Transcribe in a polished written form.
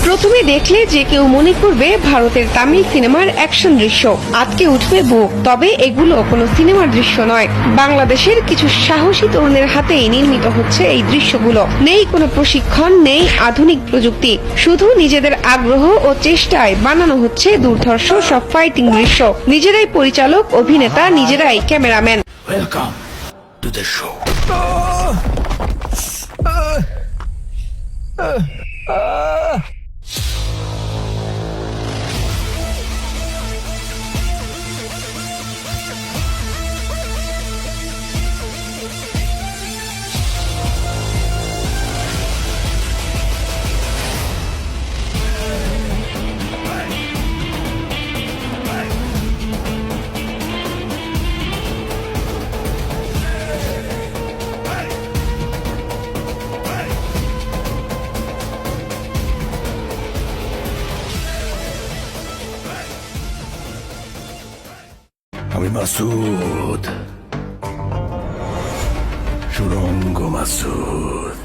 প্রথমে দেখলে যে কেউ মনে করবে ভারতের তামিল সিনেমার অ্যাকশন দৃশ্য, আটকে উঠবে বুক। তবে এগুলো কোনো সিনেমার দৃশ্য নয়, বাংলাদেশের কিছু সাহসী তরুণের হাতেই নির্মিত হচ্ছে এই দৃশ্যগুলো। নেই কোনো প্রশিক্ষণ, নেই আধুনিক প্রযুক্তি, শুধু নিজেদের আগ্রহ ও চেষ্টায় বানানো হচ্ছে দুর্ধর্ষ সব ফাইটিং দৃশ্য। নিজেরাই পরিচালক, অভিনেতা, নিজেরাই cameraman. Welcome to the show. আমি মাসুদ, সুরঙ্গ মাসুদ।